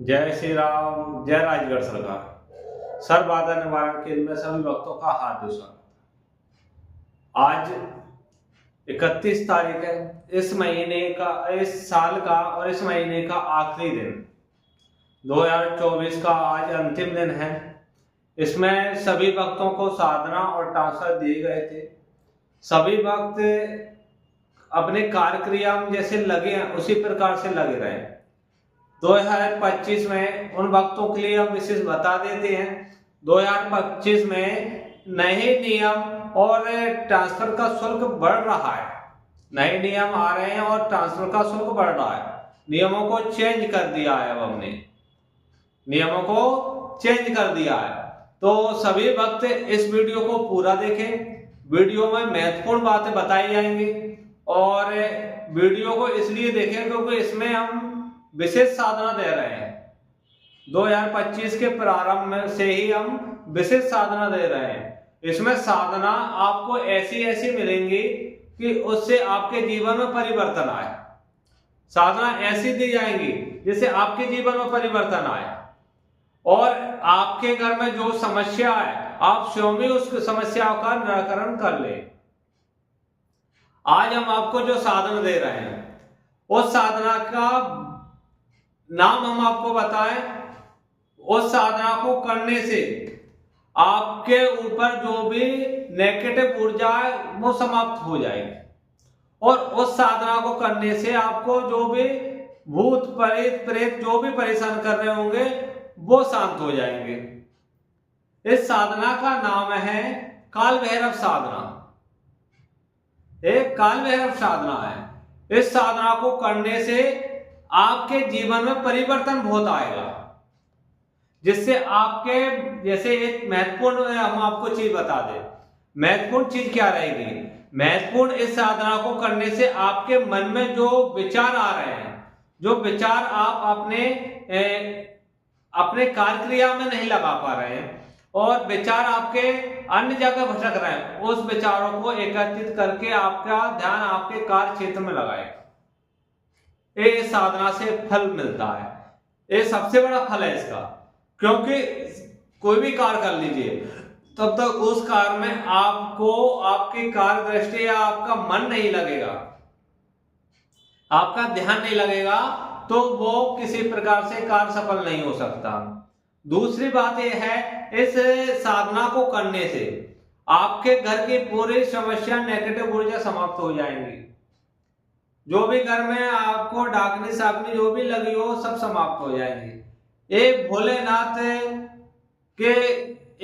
जय श्री राम, जय राजगढ़ सरकार। सर्व बाधा निवारण केंद्र में सभी भक्तों का हार्दिक स्वागत। आज 31 तारीख है। इस महीने का, इस साल का और इस महीने का आखिरी दिन 2024 का आज अंतिम दिन है। इसमें सभी भक्तों को साधना और ट्रांसफर दिए गए थे। सभी भक्त अपने कार्य क्रिया में जैसे लगे हैं उसी प्रकार से लगे रहे। 2025 में उन भक्तों के लिए हम विशेष बता देते हैं। 2025 में नए नियम और ट्रांसफर का शुल्क बढ़ रहा है। नए नियम आ रहे हैं और ट्रांसफर का शुल्क बढ़ रहा है। नियमों को चेंज कर दिया है। अब हमने नियमों को चेंज कर दिया है, तो सभी भक्त इस वीडियो को पूरा देखें। वीडियो में महत्वपूर्ण बातें बताई जाएंगी और वीडियो को इसलिए देखें क्योंकि इसमें हम विशेष साधना दे रहे हैं। 2025 के प्रारंभ में से ही हम विशेष साधना दे रहे हैं। इसमें साधना आपको ऐसी ऐसी मिलेंगी कि उससे आपके जीवन में परिवर्तन आए। साधना ऐसी दी जाएंगी जिससे आपके जीवन में परिवर्तन आए और आपके घर में जो समस्या है आप स्वयं ही उस समस्या का निराकरण कर ले। आज हम आपको जो साधना दे रहे हैं उस साधना का नाम हम आपको बताएं। उस साधना को करने से आपके ऊपर जो भी नेगेटिव ऊर्जा है वो समाप्त हो जाएगी और उस साधना को करने से आपको जो भी भूत प्रेत जो भी परेशान कर रहे होंगे वो शांत हो जाएंगे। इस साधना का नाम है काल भैरव साधना। एक काल भैरव साधना है। इस साधना को करने से आपके जीवन में परिवर्तन बहुत आएगा, जिससे आपके जैसे एक महत्वपूर्ण हम आपको चीज बता दें। महत्वपूर्ण चीज क्या रहेगी? महत्वपूर्ण इस साधना को करने से आपके मन में जो विचार आ रहे हैं, जो विचार आप अपने कार्य क्रिया में नहीं लगा पा रहे हैं और विचार आपके अन्य जगह भटक रहे हैं, उस विचारों को एकत्रित करके आपका ध्यान आपके कार्य क्षेत्र में लगाएगा। ये साधना से फल मिलता है। ये सबसे बड़ा फल है इसका, क्योंकि कोई भी कार्य कर लीजिए तब तक उस कार्य में आपको आपकी कार्य दृष्टि या आपका मन नहीं लगेगा, आपका ध्यान नहीं लगेगा, तो वो किसी प्रकार से कार्य सफल नहीं हो सकता। दूसरी बात यह है, इस साधना को करने से आपके घर की पूरी समस्या नेगेटिव ऊर्जा समाप्त हो जाएंगी। जो भी घर में आपको डाकनी साकनी जो भी लगी हो सब समाप्त हो जाएंगी। एक भोलेनाथ के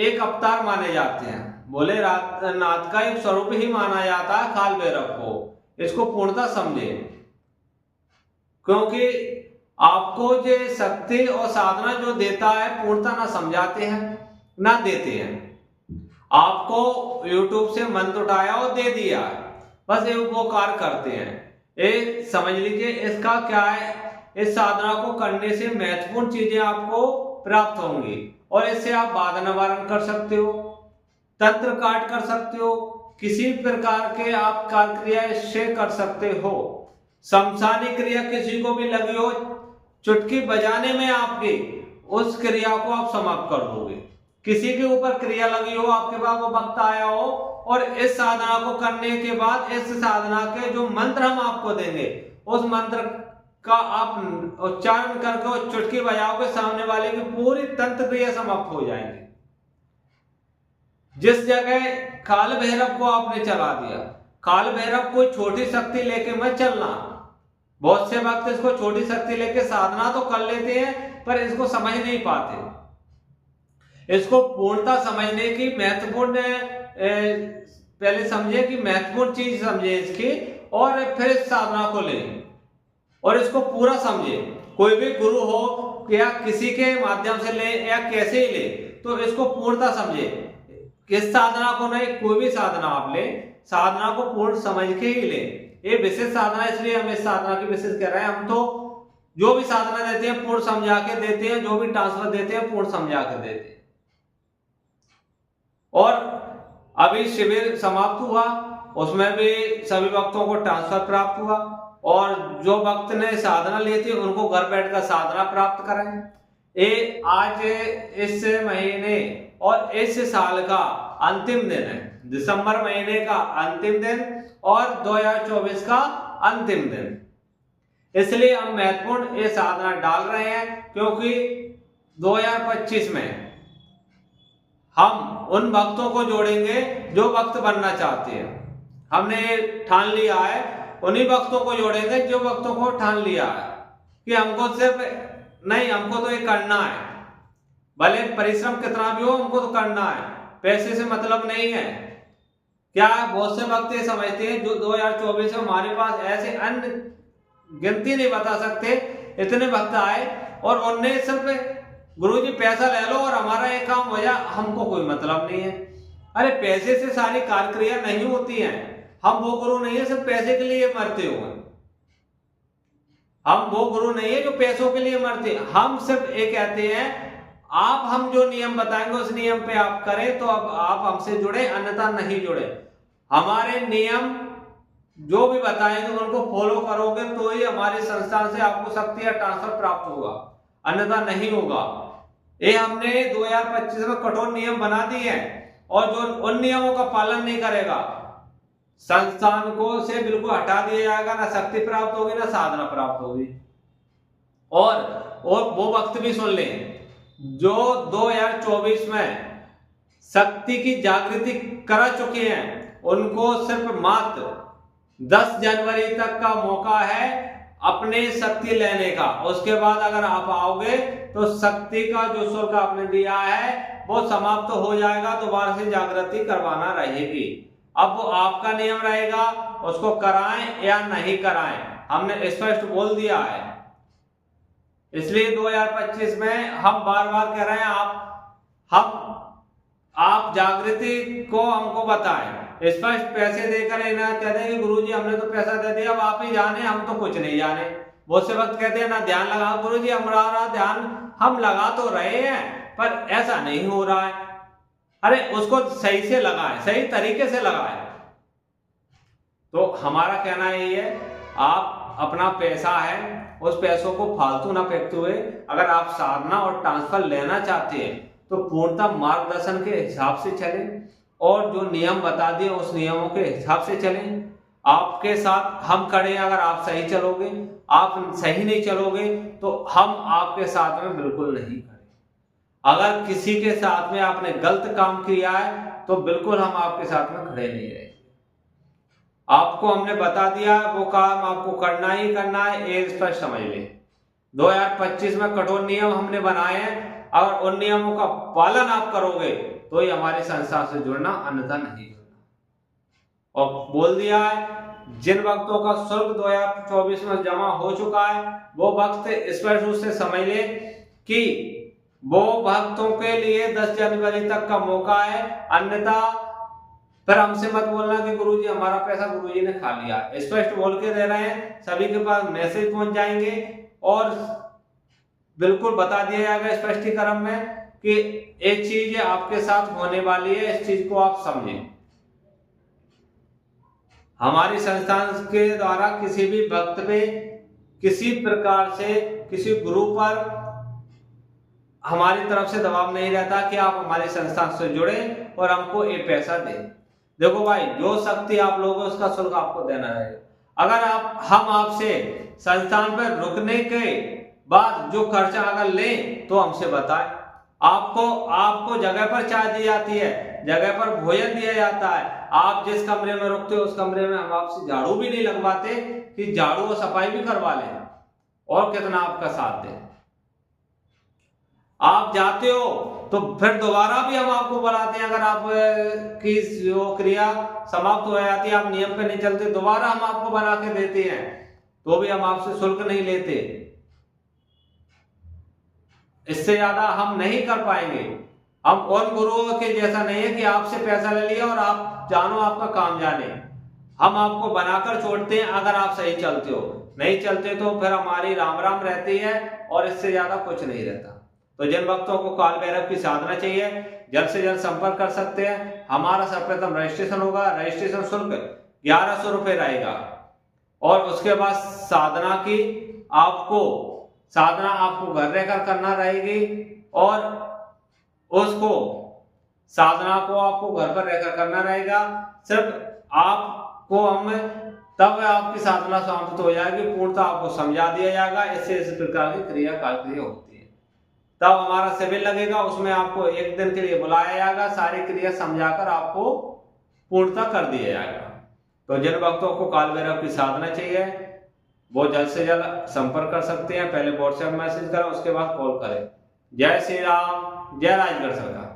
एक अवतार माने जाते हैं। भोलेनाथ का एक स्वरूप ही माना जाता है काल भैरव को। इसको पूर्णता समझे, क्योंकि आपको जो शक्ति और साधना जो देता है पूर्णता ना समझाते हैं ना देते हैं। आपको YouTube से मंत्र उठाया और दे दिया, बस वो कार्य करते हैं। ये समझ लीजिए इसका क्या है। इस साधना को करने से महत्वपूर्ण चीजें आपको प्राप्त होंगी और इससे आप बाधा निवारण कर सकते हो, तंत्र काट कर सकते हो, किसी प्रकार के आप कार्य क्रिया इससे कर सकते हो। शमशानी क्रिया किसी को भी लगी हो, चुटकी बजाने में आपकी उस क्रिया को आप समाप्त कर दोगे। किसी के ऊपर क्रिया लगी हो, आपके पास वो वक्त आया हो और इस साधना को करने के बाद इस साधना के जो मंत्र हम आपको देंगे उस मंत्र का आप उच्चारण करके और चुटकी बजाओगे, सामने वाले की पूरी तंत्र क्रिया समाप्त हो जाएंगी। जिस जगह काल भैरव को आपने चला दिया, काल भैरव कोई छोटी शक्ति लेके मत चलना। बहुत से वक्त इसको छोटी शक्ति लेके साधना तो कर लेते हैं पर इसको समझ नहीं पाते। इसको पूर्णता समझने की महत्वपूर्ण पहले समझे कि महत्वपूर्ण चीज समझे इसकी और फिर इस साधना को ले और इसको पूरा समझे। कोई भी गुरु हो या किसी के माध्यम से ले या कैसे ही ले, तो इसको पूर्णता समझे। इस साधना को नहीं, कोई भी साधना आप ले, साधना को पूर्ण समझ के ही ले। ये विशेष साधना इसलिए हम इस साधना की विशेष कर रहे हैं। हम तो जो भी साधना देते हैं पूर्ण समझा के देते हैं, जो भी ट्रांसफर देते हैं पूर्ण समझा के देते हैं। और अभी शिविर समाप्त हुआ, उसमें भी सभी भक्तों को ट्रांसफर प्राप्त हुआ और जो भक्त ने साधना ली थी उनको घर बैठकर साधना प्राप्त कराएं। आज इस महीने और इस साल का अंतिम दिन है, दिसंबर महीने का अंतिम दिन और 2024 का अंतिम दिन। इसलिए हम महत्वपूर्ण ये साधना डाल रहे हैं, क्योंकि 2025 में हम उन भक्तों को जोड़ेंगे जो भक्त बनना चाहते हैं। हमने ठान लिया है, उन्हीं भक्तों को जोड़ेंगे जो भक्तों को ठान लिया है कि हमको सिर्फ नहीं, हमको तो ये करना है, भले परिश्रम कितना भी हो, हमको तो करना है, पैसे से मतलब नहीं है। क्या बहुत से भक्त ये समझते हैं जो 2024 में हमारे पास ऐसे अन्य गिनती नहीं बता सकते इतने भक्त आए और उनने सिर्फ गुरुजी पैसा ले लो और हमारा ये काम हो जाए, हमको कोई मतलब नहीं है। अरे पैसे से सारी कार्यक्रिया नहीं होती है, हम वो गुरु नहीं है सिर्फ पैसे के लिए मरते हुए, हम वो गुरु नहीं है जो पैसों के लिए मरते। हम सिर्फ ये कहते हैं आप हम जो नियम बताएंगे उस नियम पे आप करें तो अब आप हमसे जुड़े, अन्यथा नहीं जुड़े। हमारे नियम जो भी बताएंगे उनको फॉलो करोगे तो ही हमारे संस्थान से आपको शक्ति या ट्रांसफर प्राप्त होगा, अन्यथा नहीं होगा। ये हमने 2025 में कठोर नियम बना दिए हैं और जो उन नियमों का पालन नहीं करेगा संस्थान को से बिल्कुल हटा दिया जाएगा, ना शक्ति प्राप्त होगी ना साधना प्राप्त होगी। और वो वक्त भी सुन लें जो 2024 में शक्ति की जागृति करा चुके हैं, उनको सिर्फ मात्र 10 जनवरी तक का मौका है अपने शक्ति लेने का। उसके बाद अगर आप आओगे तो शक्ति का जो शुल्क आपने दिया है वो समाप्त हो जाएगा, दोबारा से जागृति करवाना रहेगी। अब वो आपका नियम रहेगा, उसको कराएं या नहीं कराएं, हमने स्पष्ट बोल दिया है। इसलिए 2025 में हम बार बार कह रहे हैं आप जागृति को हमको बताएं, स्पष्ट पैसे देकर ना कहते हैं कि गुरुजी हमने तो पैसा दे दिया, अब आप ही जाने, हम तो कुछ नहीं जाने। बहुत से वक्त कहते हैं ना ध्यान लगा, गुरुजी हमारा ध्यान हम लगा तो रहे हैं पर ऐसा नहीं हो रहा है। अरे उसको सही से लगाएं, सही तरीके से लगाएं। तो हमारा कहना यही है, आप अपना पैसा है उस पैसों को फालतू ना फेंकते हुए अगर आप साधना और ट्रांसफर लेना चाहते हैं तो पूर्णतः मार्गदर्शन के हिसाब से चलें और जो नियम बता दिए उस नियमों के हिसाब से चलें। आपके साथ हम खड़े हैं, अगर आप सही चलोगे, आप सही नहीं चलोगे तो हम आपके साथ में बिल्कुल नहीं खड़े। अगर किसी के साथ में आपने गलत काम किया है तो बिल्कुल हम आपके साथ में खड़े नहीं रहेंगे। आपको हमने बता दिया वो काम आपको करना ही करना है, ये स्पष्ट समझ ले। 2025 में कठोर नियम हमने बनाए हैं, अगर उन नियमों का पालन आप करोगे तो ही हमारे संस्था से जुड़ना, अन्यथा नहीं जुड़ना। और बोल दिया है जिन भक्तों का शुल्क 2024 में जमा हो चुका है वो भक्त स्पष्ट रूप से समझ ले कि वो भक्तों के लिए 10 जनवरी तक का मौका है, अन्यथा फिर हमसे मत बोलना कि गुरुजी हमारा पैसा गुरुजी ने खा लिया। स्पष्ट बोल के दे रहे हैं, सभी के पास मैसेज पहुंच जाएंगे और बिल्कुल बता दिया जाएगा स्पष्टीकरण में कि एक चीज आपके साथ होने वाली है, इस चीज को आप समझें। हमारी संस्थान के द्वारा किसी भी भक्त पे किसी प्रकार से किसी गुरु पर हमारी तरफ से दबाव नहीं रहता कि आप हमारी संस्थान से जुड़े और हमको ये पैसा दें। देखो भाई, जो शक्ति आप लोगों उसका शुल्क आपको देना रहेगा। अगर हम आपसे संस्थान पर रुकने के बाद जो खर्चा अगर लें तो हमसे बताएं। आपको जगह पर चाय दी जाती है, जगह पर भोजन दिया जाता है, आप जिस कमरे में रुकते हो उस कमरे में हम आपसे झाड़ू भी नहीं लगवाते कि झाड़ू और सफाई भी करवा लें और कितना आपका साथ दें। आप जाते हो तो फिर दोबारा भी हम आपको बुलाते हैं, अगर आप की जो क्रिया समाप्त हो जाती है, आप नियम पे नहीं चलते, दोबारा हम आपको बना के देते हैं तो भी हम आपसे शुल्क नहीं लेते। इससे ज्यादा हम नहीं कर पाएंगे। हम और गुरुओं के जैसा नहीं है कि आपसे पैसा ले लिया और आप जानो आपका काम जाने। हम आपको बनाकर छोड़ते हैं अगर आप सही चलते हो, नहीं चलते तो फिर हमारी राम राम रहती है और इससे ज्यादा कुछ नहीं रहता। तो जिन भक्तों को काल भैरव की साधना चाहिए जल्द से जल्द संपर्क कर सकते हैं। हमारा सर्वप्रथम रजिस्ट्रेशन होगा, रजिस्ट्रेशन शुल्क 1100 रुपये रहेगा और उसके बाद साधना की आपको साधना आपको घर रहकर करना रहेगी और उसको साधना को आपको घर पर रहकर करना रहेगा। सिर्फ आपको हम तब आपकी साधना समाप्त हो जाएगी, पूर्णतः आपको समझा दिया जाएगा इससे इस प्रकार की क्रिया कार्य होती है। तब हमारा शिविर लगेगा, उसमें आपको एक दिन के लिए बुलाया जाएगा, सारी क्रिया समझाकर आपको पूर्णतः कर दिया जाएगा। तो जिन भक्तों को काल भैरव की साधना चाहिए वो जल्द से जल्द संपर्क कर सकते हैं। पहले व्हाट्सएप मैसेज करें, उसके बाद कॉल करें। जय श्री राम, जय राजगढ़ सरकार।